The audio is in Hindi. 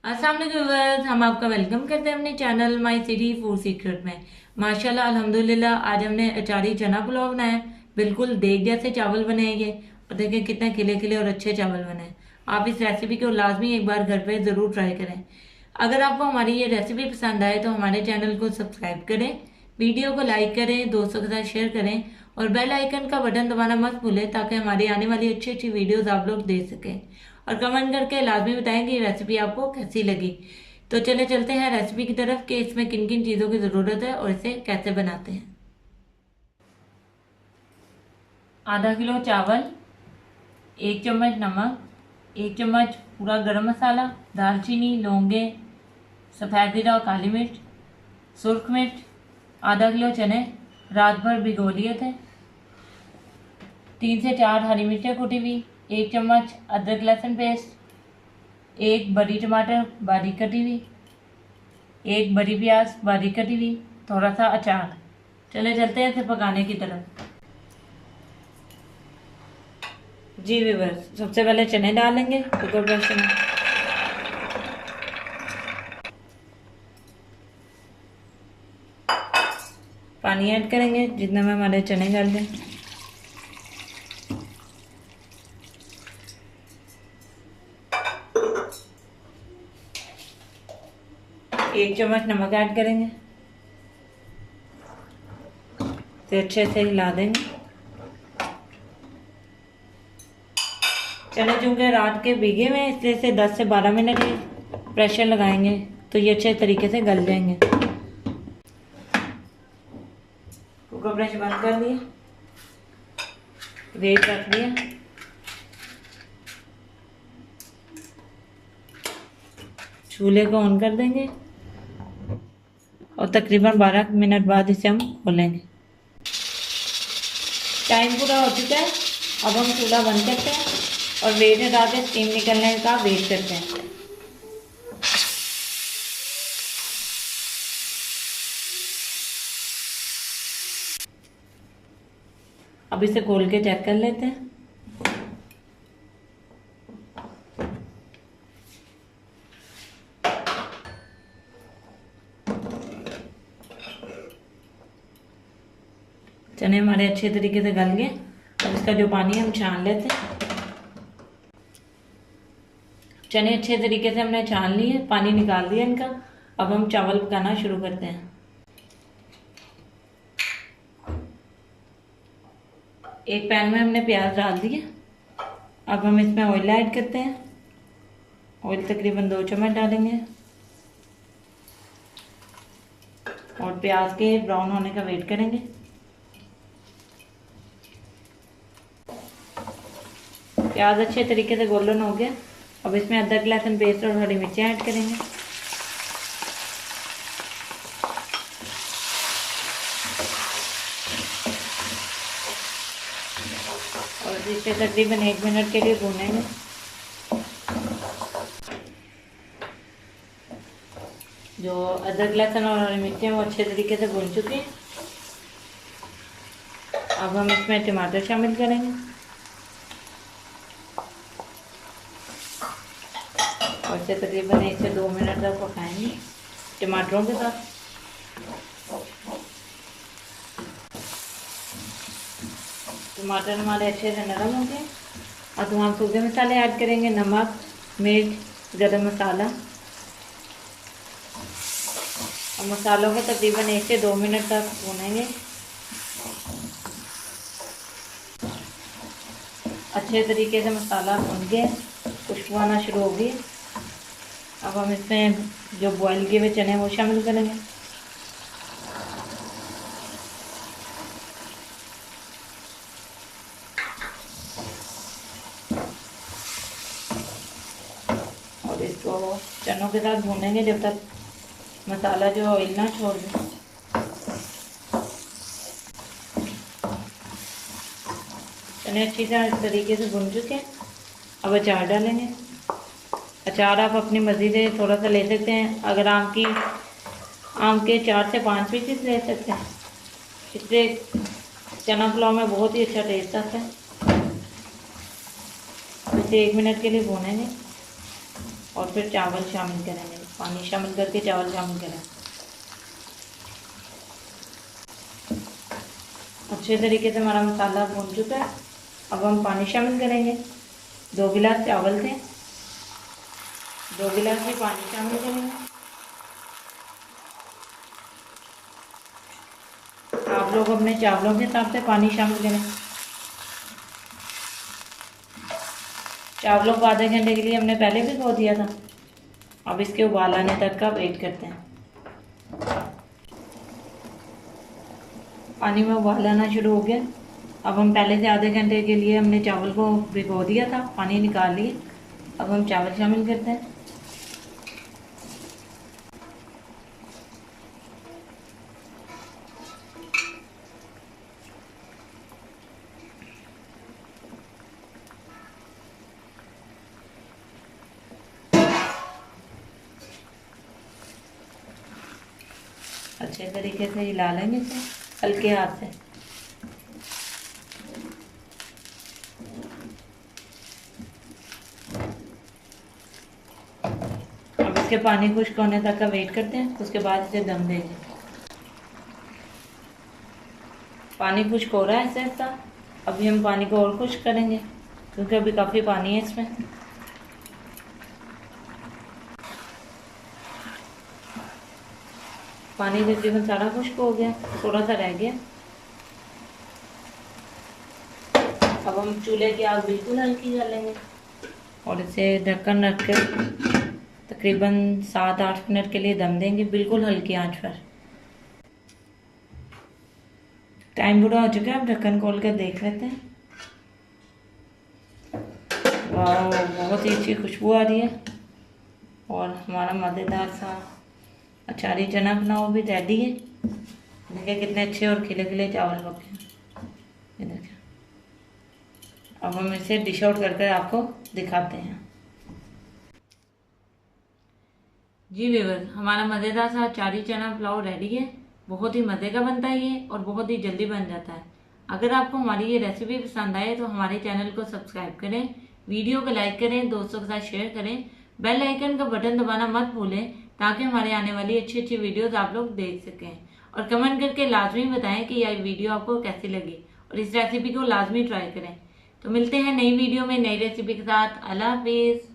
अस्सलाम वालेकुम व्यूअर्स, हम आपका वेलकम करते हैं अपने channel my city food secret में। माशाल्लाह अल्हम्दुलिल्लाह आज हमने अचारी चना पुलाव बनाया है। बिल्कुल देग जैसे चावल बने हैं ये, और देखें कितने खिले खिले और अच्छे चावल बने हैं। आप इस रेसिपी को लाजमी एक बार घर पे ज़रूर ट्राई करें। अगर आपको हमारी ये रेसिपी पसंद आए तो हमारे चैनल को सब्सक्राइब करें, वीडियो को लाइक करें, दोस्तों के साथ शेयर करें और बेल आइकन का बटन दबाना मत भूलें ताकि हमारी आने वाली अच्छी अच्छी वीडियोस आप लोग देख सकें। और कमेंट करके लाजमी बताएं कि ये रेसिपी आपको कैसी लगी। तो चले चलते हैं रेसिपी की तरफ कि इसमें किन किन चीज़ों की ज़रूरत है और इसे कैसे बनाते हैं। आधा किलो चावल, 1 चम्मच नमक, 1 चम्मच पूरा गरम मसाला, दालचीनी, लौंगे, सफ़ेद जीरा और काली मिर्च, सुर्ख मिर्च, आधा किलो चने रात भर भिगो लिए थे, 3 से 4 हरी मिर्चें कुटी हुई, 1 चम्मच अदरक लहसुन पेस्ट, 1 बड़ी टमाटर बारीक कटी हुई, 1 बड़ी प्याज बारीक कटी हुई, थोड़ा सा अचार। चले चलते हैं इसे पकाने की तरफ। जी व्यूअर्स, सबसे पहले चने डालेंगे कुकर प्रेशर में। पानी ऐड करेंगे जितना में हमारे चने गल दें। 1 चम्मच नमक ऐड करेंगे, तो अच्छे से हिला देंगे। चने चूंकि रात के भीगे हुए इसलिए से 10 से 12 मिनट ही प्रेशर लगाएंगे तो ये अच्छे तरीके से गल जाएंगे। कुकर प्रेशर बंद कर दिया, वेट रख दिया, चूल्हे को ऑन कर देंगे और तकरीबन 12 मिनट बाद इसे हम खोलेंगे। टाइम पूरा हो चुका है, अब हम चूल्हा बंद करते हैं और वेट हटा के स्टीम निकलने का वेट करते हैं। अब इसे खोल के चेक कर लेते हैं। चने हमारे अच्छे तरीके से गल गए। अब इसका जो पानी है हम छान लेते हैं। चने अच्छे तरीके से हमने छान लिए, पानी निकाल दिया इनका। अब हम चावल पकाना शुरू करते हैं। एक पैन में हमने प्याज डाल दिए। अब हम इसमें ऑयल ऐड करते हैं। ऑयल तकरीबन 2 चम्मच डालेंगे और प्याज के ब्राउन होने का वेट करेंगे। प्याज अच्छे तरीके से गोल्डन हो गया। अब इसमें अदरक लहसुन पेस्ट और हरी मिर्चें ऐड करेंगे। और इसे तकरीबन 1 मिनट के लिए भूनेंगे। जो अदरक लहसुन और हरी मिर्चें वो अच्छे तरीके से भून चुकी हैं। अब हम इसमें टमाटर शामिल करेंगे और इसे तकरीबन 1 से 2 मिनट तक पकाएंगे टमाटरों के साथ। टमाटर हमारे अच्छे से नरम हो गए। अब हम सूखे मसाले ऐड करेंगे, नमक, मिर्च, गरम मसाला। और मसालों को तकरीबन 1 से 2 मिनट तक भूनेंगे। अच्छे तरीके से मसाला भून गया, खुशबू आना शुरू हो गई। अब हम इसमें जो बॉईल किए हुए चने वो शामिल करेंगे। और इसको चनों के साथ भूनेंगे जब तक मसाला जो ऑयल ना छोड़ दे। चने अच्छी तरह तरीके से भून चुके हैं। अब अचार डालेंगे। अचार आप अपनी मर्जी से थोड़ा सा ले सकते हैं। अगर आम के 4 से 5 पीसेस ले सकते हैं, इससे चना पुलाव में बहुत ही अच्छा टेस्ट आता है। इसे 1 मिनट के लिए भूनेंगे। और फिर चावल शामिल करेंगे, पानी शामिल करके चावल शामिल करें। अच्छे तरीके से हमारा मसाला भून चुका है। अब हम पानी शामिल करेंगे। 2 गिलास चावल थे, 2 गिलास ही पानी शामिल करेंगे। आप लोग अपने चावलों के हिसाब से पानी शामिल करें। चावलों को आधे घंटे के लिए हमने पहले भी भिगो दिया था। अब इसके उबाल आने तक का वेट करते हैं। पानी में उबाल आना शुरू हो गया। अब हम पहले से आधे घंटे के लिए हमने चावल को भिगो दिया था, पानी निकाल लिए। अब हम चावल शामिल करते हैं। अच्छे तरीके से हिला लेंगे इसे हल्के हाथ से। अब इसके पानी खुश्क होने तक का वेट करते हैं, उसके बाद इसे दम देंगे। पानी खुश्क हो रहा है ऐसा। अभी हम पानी को और खुश्क करेंगे क्योंकि अभी काफ़ी पानी है इसमें। पानी तकरीबन सारा खुश्क हो गया, थोड़ा सा रह गया। अब हम चूल्हे की आग बिल्कुल हल्की कर लेंगे और इसे ढक्कन रख कर तकरीबन 7-8 मिनट के लिए दम देंगे, बिल्कुल हल्की आंच पर। टाइम पूरा हो चुका है, अब ढक्कन खोल कर देख लेते हैं। वाह, बहुत ही अच्छी खुशबू आ रही है और हमारा मज़ेदार सा अचारी चना पुलाव भी रेडी है। देखिए कितने अच्छे और खिले खिले चावल पके हैं, ये देखिए। अब हम इसे डिश आउट करके आपको दिखाते हैं। जी व्यूअर्स, हमारा मज़ेदार सा अचारी चना पुलाव रेडी है। बहुत ही मज़े का बनता है ये और बहुत ही जल्दी बन जाता है। अगर आपको हमारी ये रेसिपी पसंद आए तो हमारे चैनल को सब्सक्राइब करें, वीडियो को लाइक करें, दोस्तों के साथ शेयर करें, बेल आइकन का बटन दबाना मत भूलें ताकि हमारे आने वाली अच्छी अच्छी वीडियोस आप लोग देख सकें। और कमेंट करके लाजमी बताएं कि यह वीडियो आपको कैसी लगी और इस रेसिपी को लाजमी ट्राई करें। तो मिलते हैं नई वीडियो में नई रेसिपी के साथ। अल्लाह हाफिज़।